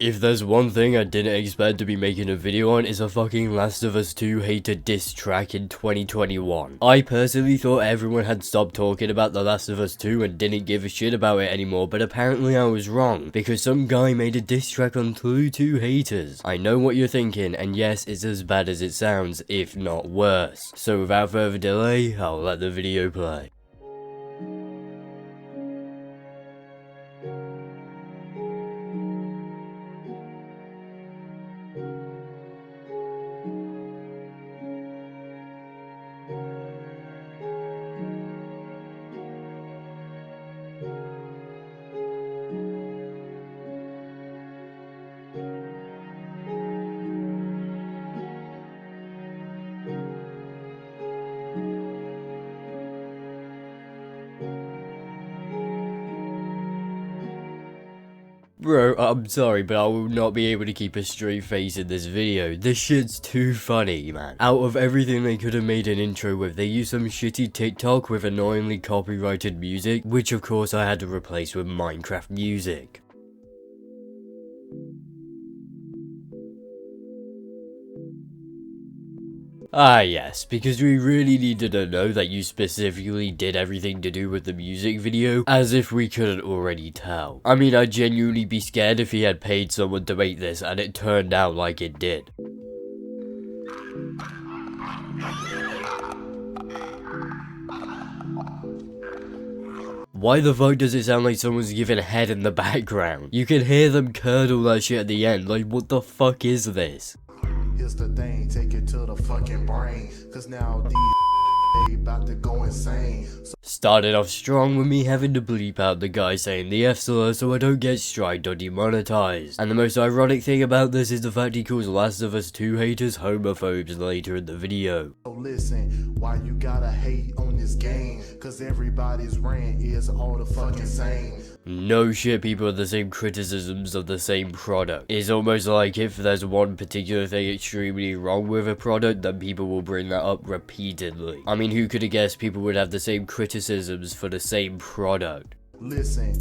If there's one thing I didn't expect to be making a video on, is a fucking Last of Us 2 hater diss track in 2021. I personally thought everyone had stopped talking about The Last of Us 2 and didn't give a shit about it anymore, but apparently I was wrong, because some guy made a diss track on Clue 2 haters. I know what you're thinking, and yes, it's as bad as it sounds, if not worse. So without further delay, I'll let the video play. Bro, I'm sorry, but I will not be able to keep a straight face in this video. This shit's too funny, man. Out of everything they could have made an intro with, they used some shitty TikTok with annoyingly copyrighted music, which of course I had to replace with Minecraft music. Ah yes, because we really needed to know that you specifically did everything to do with the music video, as if we couldn't already tell. I mean, I'd genuinely be scared if he had paid someone to make this and it turned out like it did. Why the fuck does it sound like someone's giving head in the background? You can hear them curdle that shit at the end, like what the fuck is this? Here's the thing, take it to the fucking brain, cause now these they about to go insane. Started off strong with me having to bleep out the guy saying the F slur so I don't get striked or demonetized. And the most ironic thing about this is the fact he calls Last of Us 2 haters homophobes later in the video. So listen, why you gotta hate on this game? Cause everybody's rant is all the fucking same. No shit, people have the same criticisms of the same product. It's almost like if there's one particular thing extremely wrong with a product, then people will bring that up repeatedly. I mean, who could have guessed people would have the same criticisms for the same product? Listen,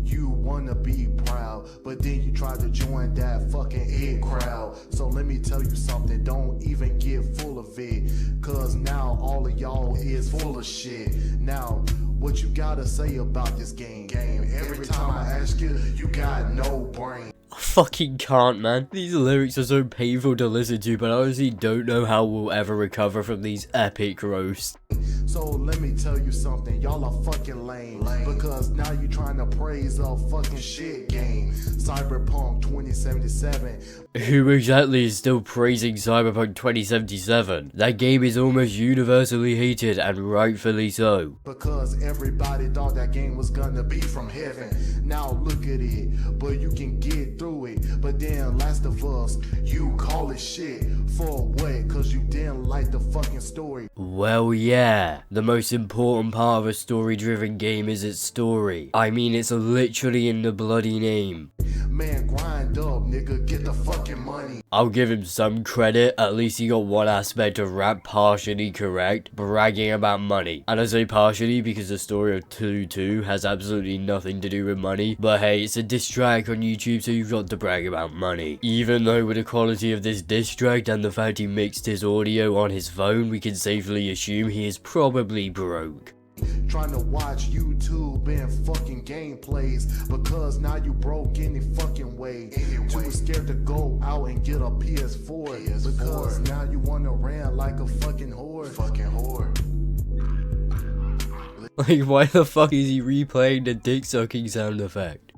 you wanna be proud, but then you try to join that fucking it crowd. So let me tell you something, don't even get full of it, cause now all of y'all is full of shit. Now, what you gotta say about this game? Every time I ask you, you got no brain. I fucking can't, man. These lyrics are so painful to listen to, but I honestly don't know how we'll ever recover from these epic roasts. So let me tell you something, y'all are fucking lame, because now you trying to praise a fucking shit game, Cyberpunk 2077. Who exactly is still praising Cyberpunk 2077? That game is almost universally hated, and rightfully so. Because everybody thought that game was gonna be from heaven. Now look at it, but you can get through it. But then Last of Us, you call it shit. For what? Cause you didn't like the fucking story. Well, yeah. The most important part of a story-driven game is its story. I mean, it's literally in the bloody name. Man, grind up, nigga, get the fucking money. I'll give him some credit, at least he got one aspect of rap partially correct, bragging about money. And I say partially because the story of Clue 2 has absolutely nothing to do with money, but hey, it's a diss track on YouTube, so you've got to brag about money. Even though with the quality of this diss track and the fact he mixed his audio on his phone, we can safely assume he is probably broke. Trying to watch YouTube and fucking gameplays, because now you broke any fucking way. Too scared to go out and get a PS4, because now you wanna rant like a fucking whore. Like, why the fuck is he replaying the dick sucking sound effect?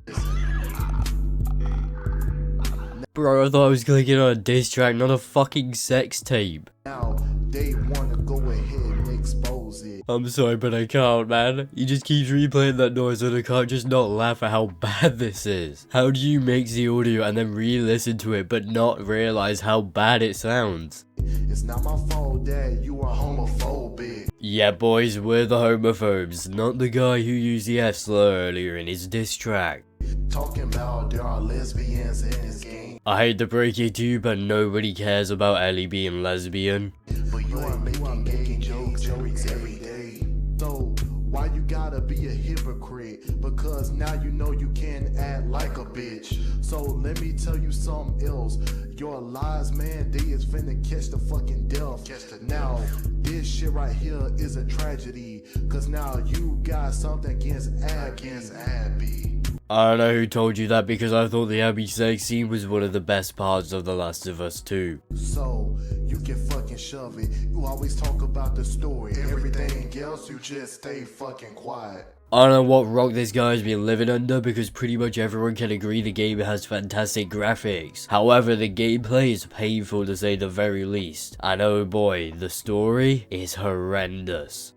Bro, I thought I was clicking on a diss track, not a fucking sex tape. Now they wanna go ahead and expose it. I'm sorry, but I can't, man. He just keeps replaying that noise and I can't just not laugh at how bad this is. How do you mix the audio and then re-listen to it but not realize how bad it sounds? It's not my fault that you are homophobic. Yeah, boys, we're the homophobes, not the guy who used the F slur earlier in his diss track. Talking about there are lesbians in this game. I hate to break it to you, but nobody cares about Ellie being lesbian. But you are making jokes every day. So why you gotta be a hypocrite? Because cause now you know you can act like a bitch. So let me tell you something else. Your lies, man, they is finna catch the fucking death. Now, this shit right here is a tragedy, cause now you got something against Abby. I don't know who told you that, because I thought the Abby sex scene was one of the best parts of The Last of Us 2. So, you can fucking shove it. You always talk about the story. Everything else, you just stay fucking quiet. I don't know what rock this guy's been living under, because pretty much everyone can agree the game has fantastic graphics. However, the gameplay is painful to say the very least. And oh boy, the story is horrendous.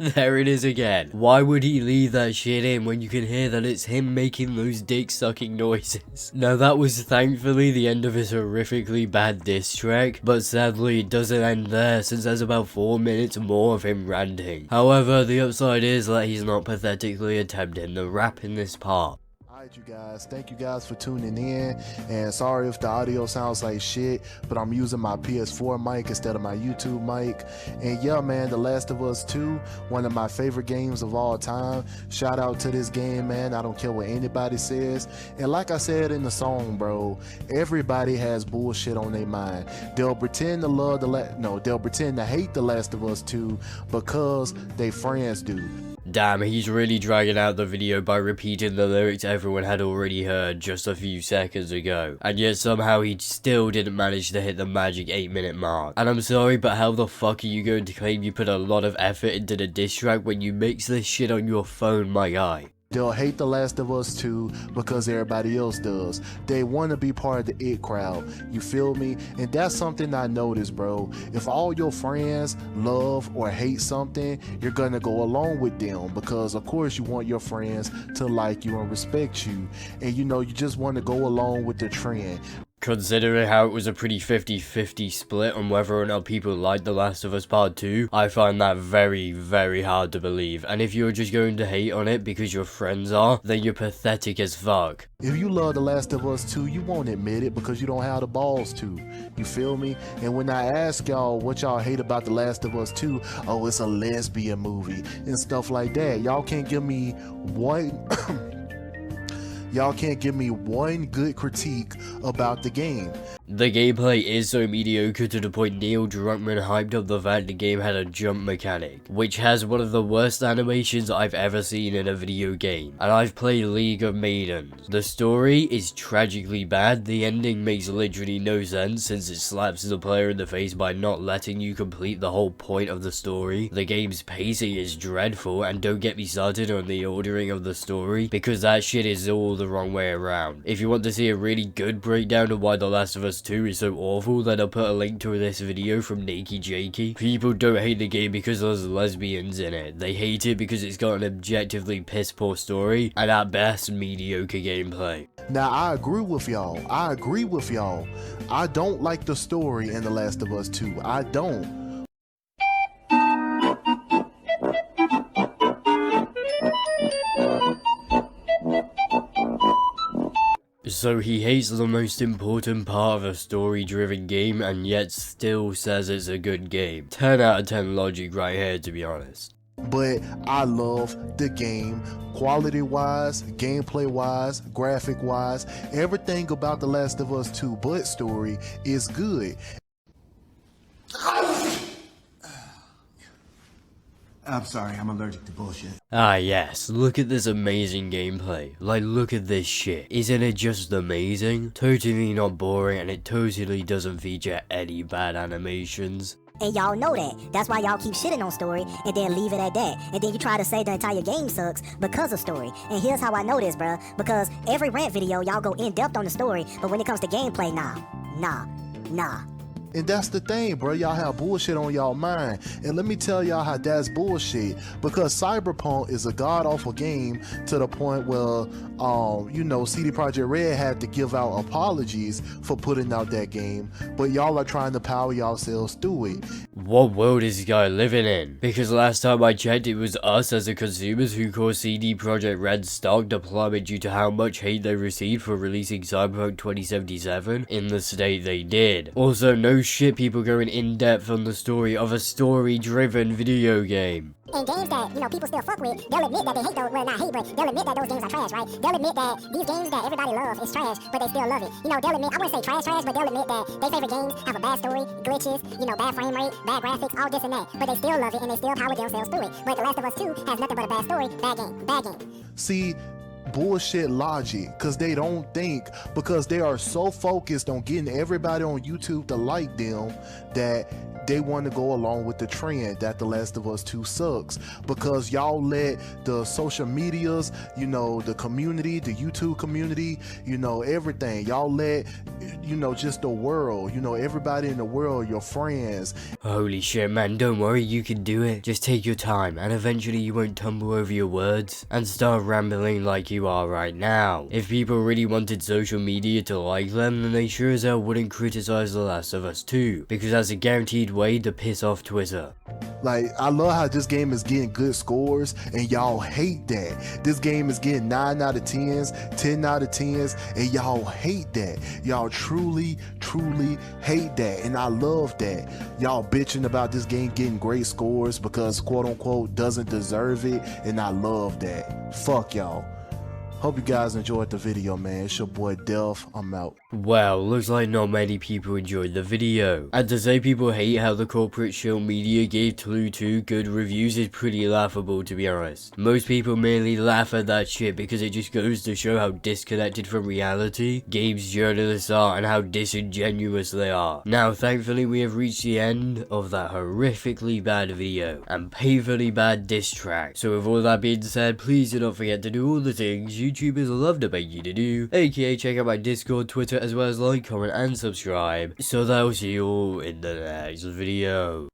There it is again. Why would he leave that shit in when you can hear that it's him making those dick sucking noises? Now that was thankfully the end of his horrifically bad diss track, but sadly it doesn't end there since there's about 4 minutes more of him ranting. However, the upside is that he's not pathetically attempting the rap in this part. Alright you guys, thank you guys for tuning in, and sorry if the audio sounds like shit, but I'm using my PS4 mic instead of my YouTube mic. And yeah man, The Last of Us 2, one of my favorite games of all time. Shout out to this game, man. I don't care what anybody says, and like I said in the song, bro, everybody has bullshit on their mind. They'll pretend to love they'll pretend to hate The Last of Us 2 because they friends do. Damn, he's really dragging out the video by repeating the lyrics everyone had already heard just a few seconds ago. And yet somehow he still didn't manage to hit the magic 8-minute mark. And I'm sorry, but how the fuck are you going to claim you put a lot of effort into the diss track when you mix this shit on your phone, my guy? They'll hate The Last of Us 2 because everybody else does. They want to be part of the it crowd. You feel me? And that's something I noticed, bro. If all your friends love or hate something, you're gonna go along with them because of course you want your friends to like you and respect you. And you know, you just want to go along with the trend. Considering how it was a pretty 50-50 split on whether or not people liked The Last of Us Part 2, I find that very, very hard to believe. And if you're just going to hate on it because your friends are, then you're pathetic as fuck. If you love The Last of Us 2, you won't admit it because you don't have the balls to. You feel me? And when I ask y'all what y'all hate about The Last of Us 2, oh, it's a lesbian movie and stuff like that. Y'all can't give me one... Y'all can't give me one good critique about the game. The gameplay is so mediocre to the point Neil Druckmann hyped up the fact the game had a jump mechanic, which has one of the worst animations I've ever seen in a video game, and I've played League of Maidens. The story is tragically bad, the ending makes literally no sense since it slaps the player in the face by not letting you complete the whole point of the story. The game's pacing is dreadful, and don't get me started on the ordering of the story, because that shit is all the wrong way around. If you want to see a really good breakdown of why The Last of Us 2 is so awful, then I'll put a link to this video from Nakey Jakey. People don't hate the game because there's lesbians in it. They hate it because it's got an objectively piss poor story, and at best, mediocre gameplay. Now, I agree with y'all. I don't like the story in The Last of Us 2. I don't. So he hates the most important part of a story-driven game and yet still says it's a good game. 10 out of 10 logic right here, to be honest. But I love the game, quality-wise, gameplay-wise, graphic-wise. Everything about The Last of Us 2 but story is good. I'm sorry, I'm allergic to bullshit. Ah yes, look at this amazing gameplay. Like, look at this shit. Isn't it just amazing? Totally not boring, and it totally doesn't feature any bad animations. And y'all know that. That's why y'all keep shitting on story and then leave it at that. And then you try to say the entire game sucks because of story. And here's how I know this, bruh. Because every rant video, y'all go in depth on the story, but when it comes to gameplay, nah. And that's the thing, bro. Y'all have bullshit on y'all mind. And let me tell y'all how that's bullshit. Because Cyberpunk is a god-awful game to the point where, you know, CD Projekt Red had to give out apologies for putting out that game. But y'all are trying to power yourselves through it. What world is this guy living in? Because last time I checked, it was us as the consumers who caused CD Projekt Red's stock to plummet due to how much hate they received for releasing Cyberpunk 2077 in the state they did. Also, no shit people going in depth on the story of a story-driven video game. In games that, you know, people still fuck with, they'll admit that they hate those, well, not hate, but they'll admit that those games are trash, right? They'll admit that these games that everybody loves is trash, but they still love it. You know, they'll admit, I wouldn't say trash, but they'll admit that their favorite games have a bad story, glitches, you know, bad frame rate, bad graphics, all this and that. But they still love it and they still power themselves through it. But The Last of Us 2 has nothing but a bad story, bad game. See, bullshit logic, because they don't think, because they are so focused on getting everybody on YouTube to like them that they want to go along with the trend that The Last of Us 2 sucks. Because y'all let the social medias, you know, the community, the YouTube community, you know, everything, y'all let, you know, just the world, you know, everybody in the world, your friends. Holy shit, man, don't worry, you can do it. Just take your time, and eventually you won't tumble over your words and start rambling like you are right now. If people really wanted social media to like them, then they sure as hell wouldn't criticize The Last of Us 2, because that's a guaranteed way to piss off Twitter. Like, I love how this game is getting good scores and y'all hate that. This game is getting 9 out of 10s, 10 out of 10s, and y'all hate that. Y'all truly hate that, and I love that. Y'all bitching about this game getting great scores because quote unquote doesn't deserve it, and I love that. Fuck y'all. Hope you guys enjoyed the video, man. It's your boy Delph. I'm out. Well, looks like not many people enjoyed the video. And to say people hate how the corporate shill media gave Clue 2 good reviews is pretty laughable, to be honest. Most people merely laugh at that shit because it just goes to show how disconnected from reality games journalists are and how disingenuous they are. Now, thankfully, we have reached the end of that horrifically bad video and painfully bad diss track. So with all that being said, please do not forget to do all the things YouTubers love to beg you to do, aka check out my Discord, Twitter, as well as like, comment, and subscribe. So that will see you all in the next video.